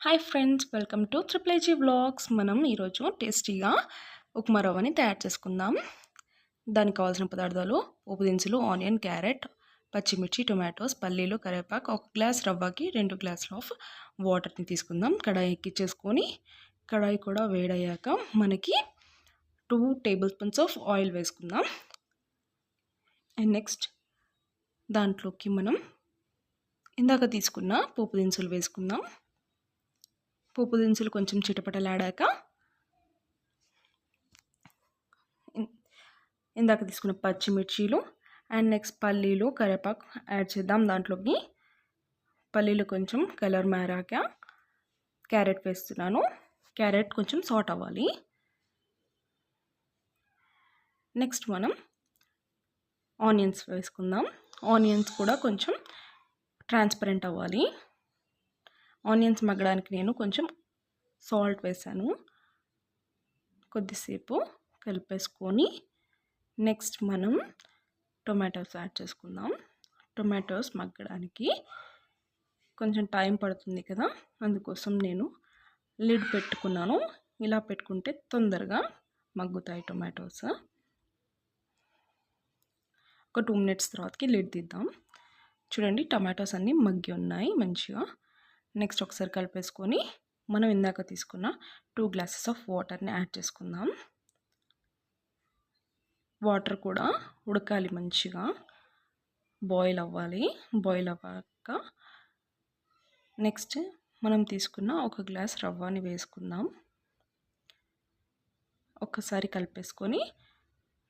Hi friends, welcome to triple vlogs. మనం ఈరోజు టేస్టీగా ఉప్మా రవ్వని తయారు చేసుకుందాం. దానికి కావాల్సిన పదార్థాలు: పోపు దినుసులు, ఆనియన్, క్యారెట్, పచ్చిమిర్చి, టొమాటోస్, పల్లీలు, కరివేపాకు. ఒక గ్లాస్ రవ్వకి 2 గ్లాసులు ఆఫ్ వాటర్ని తీసుకుందాం. కడాయి ఎక్కించేసుకొని కడాయి కూడా వేడయ్యాక మనకి 2 టేబుల్ స్పూన్స్ ఆఫ్ ఆయిల్ వేసుకుందాం. అండ్ నెక్స్ట్ దాంట్లోకి మనం ఇందాక తీసుకున్న పోపు దినుసులు వేసుకుందాం. పోపు దినుసులు కొంచెం చిటపటలాడాక ఇందాక తీసుకున్న పచ్చిమిర్చీలు అండ్ నెక్స్ట్ పల్లీలు, కరివేపాకు యాడ్ చేద్దాం. దాంట్లోకి పల్లీలు కొంచెం కలర్ మారాక క్యారెట్ వేస్తున్నాను. క్యారెట్ కొంచెం సాట్ అవ్వాలి. నెక్స్ట్ మనం ఆనియన్స్ వేసుకుందాం. ఆనియన్స్ కూడా కొంచెం ట్రాన్స్పరెంట్ అవ్వాలి. ఆనియన్స్ మగ్గడానికి నేను కొంచెం సాల్ట్ వేసాను. కొద్దిసేపు కలిపేసుకొని నెక్స్ట్ మనం టొమాటోస్ యాడ్ చేసుకుందాం. టొమాటోస్ మగ్గడానికి కొంచెం టైం పడుతుంది కదా, అందుకోసం నేను లిడ్ పెట్టుకున్నాను. ఇలా పెట్టుకుంటే తొందరగా మగ్గుతాయి టొమాటోస్. ఒక 2 మినిట్స్ తర్వాతకి లిడ్ తీద్దాం. చూడండి, టొమాటోస్ అన్నీ మగ్గి ఉన్నాయి మంచిగా. నెక్స్ట్ ఒకసారి కలిపేసుకొని మనం ఇందాక తీసుకున్న 2 గ్లాసెస్ ఆఫ్ వాటర్ని యాడ్ చేసుకుందాం. వాటర్ కూడా ఉడకాలి, మంచిగా బాయిల్ అవ్వాలి. బాయిల్ అవ్వాక నెక్స్ట్ మనం తీసుకున్న 1 గ్లాస్ రవ్వని వేసుకుందాం. ఒక్కసారి కలిపేసుకొని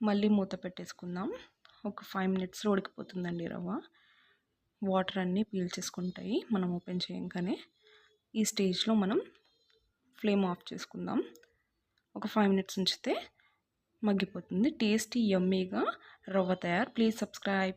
మళ్ళీ మూత పెట్టేసుకుందాం. ఒక 5 మినిట్స్లో ఉడికిపోతుందండి రవ్వ. వాటర్ అన్నీ పీల్చేసుకుంటాయి మనం ఓపెన్ చేయగానే. ఈ స్టేజ్లో మనం ఫ్లేమ్ ఆఫ్ చేసుకుందాం. ఒక 5 మినిట్స్ ఉంచితే మగ్గిపోతుంది. టేస్టీ యమ్మీగా రవ్వ తయారు. Please subscribe.